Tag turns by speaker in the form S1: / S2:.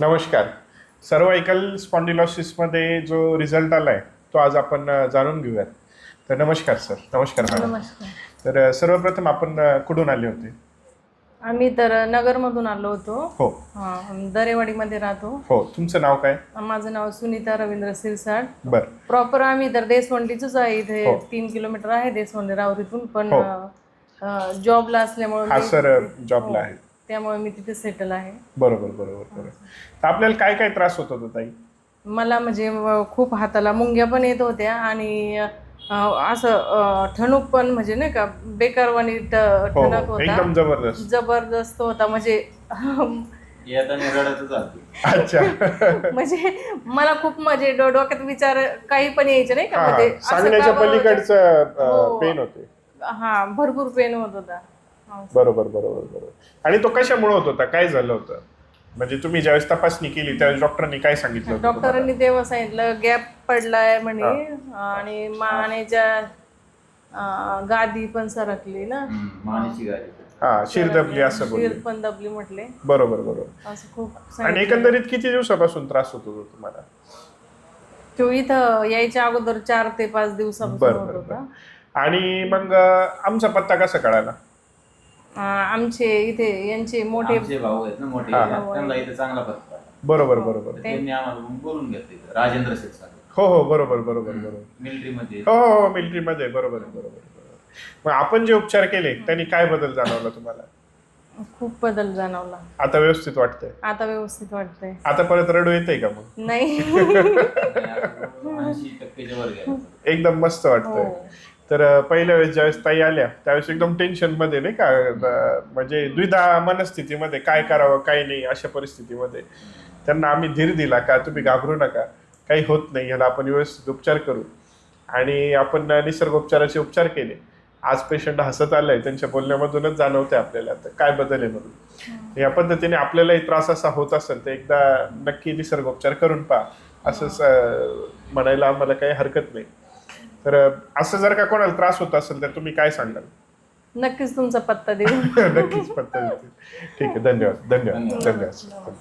S1: नमस्कार. सर्वायकल स्पॉन्डिलोसिसमध्ये जो रिझल्ट आलाय तो आज आपण जाणून घेऊयात. तर नमस्कार सर. नमस्कार मॅडम.
S2: नमस्कार.
S1: तर सर्वप्रथम आपण कुठून आले होते?
S2: आम्ही तर नगरमधून आलो होतो.
S1: हो
S2: दरेवाडीमध्ये राहतो.
S1: हो. तुमचं नाव काय?
S2: माझं नाव सुनीता रवींद्र सिरसाट.
S1: बर.
S2: प्रॉपर आम्ही तर देसवंडीचंच आहे. इथे
S1: हो.
S2: 3 किलोमीटर आहे देसवंडी रावरीतून. पण
S1: हो.
S2: जॉबला असल्यामुळे
S1: हा सर जॉबला आहे.
S2: त्यामुळे मी तिथे सेटल आहे.
S1: बरोबर बरोबर बरोबर. तर आपल्याला काय काय त्रास होत होता ताई?
S2: मला म्हणजे खूप हाताला मुंग्या पण येत होत्या आणि असं ठणूक पण म्हणजे नाही का बेकारवाणी ठणक होता.
S1: एकदम जबरदस्त
S2: जबरदस्त होता म्हणजे
S1: अच्छा.
S2: म्हणजे मला खूप म्हणजे डोक्यात विचार काही पण यायचे नाही का म्हणजे
S1: सांगण्याच्या पलीकडचं पेन होते.
S2: हा भरपूर पेन होत होता.
S1: बरोबर बरोबर बरोबर. आणि तो कशामुळे होत होता? काय झालं होतं? म्हणजे तुम्ही ज्यावेळेस तपासणी केली त्यावेळेस डॉक्टरांनी काय सांगितलं?
S2: डॉक्टरांनी तेव्हा सांगितलं गॅप पडलाय म्हणे आणि मानेच्या गादी पण सरकली ना.
S3: मानेची गादी.
S1: हा शिर दबली असं बोलले.
S2: शिर पण दबली म्हटले.
S1: बरोबर बरोबर.
S2: असं खूप.
S1: आणि एकंदरीत किती दिवसापासून त्रास होत होता तुम्हाला?
S2: तो इथं यायच्या अगोदर 4 ते 5 दिवसापासून होत होता.
S1: आणि मग आमचा पत्ता कसा कळाला?
S2: आमचे इथे यांचे मोठे
S3: भाऊ आहेत ना मोठे, त्यांना इथे चांगला पत्ता.
S1: बरोबर बरोबर.
S3: त्यांनी आम्हाला बोलून घेतले राजेंद्र शेठ सर.
S1: हो हो बरोबर बरोबर बरोबर.
S3: मिलिटरी मध्ये.
S1: हो हो मिलिटरी मध्ये. बरोबर बरोबर. मग आपण जे उपचार केले त्यांनी काय बदल जाणवला तुम्हाला?
S2: खूप बदल जाणवला.
S1: आता व्यवस्थित वाटतंय?
S2: आता व्यवस्थित वाटतंय.
S1: आता परत रडू येतंय का मग?
S2: नाही.
S3: 80% वर गेलं.
S1: एकदम मस्त वाटतंय. तर पहिल्या वेळेस ज्यावेळेस ताई आल्या त्यावेळेस एकदम टेन्शन मध्ये नाही का, म्हणजे द्विधा मनस्थितीमध्ये काय करावं काय नाही अशा परिस्थितीमध्ये त्यांना आम्ही धीर दिला का तुम्ही घाबरू नका, काही होत नाही, याला आपण व्यवस्थित उपचार करू. आणि आपण निसर्गोपचाराचे उपचार केले. आज पेशंट हसत आलाय, त्यांच्या बोलण्यामधूनच जाणवतंय आपल्याला तर काय बदल आहे म्हणून. या पद्धतीने आपल्यालाही त्रास असा होत असेल तर एकदा नक्की निसर्गोपचार करून पहा असं म्हणायला आम्हाला काही हरकत नाही. तर असं जर का कोणाला त्रास होत असेल तर तुम्ही काय सांगाल?
S2: नक्कीच तुमचा पत्ता देऊ.
S1: नक्कीच पत्ता देतील. ठीक आहे. धन्यवाद धन्यवाद धन्यवाद.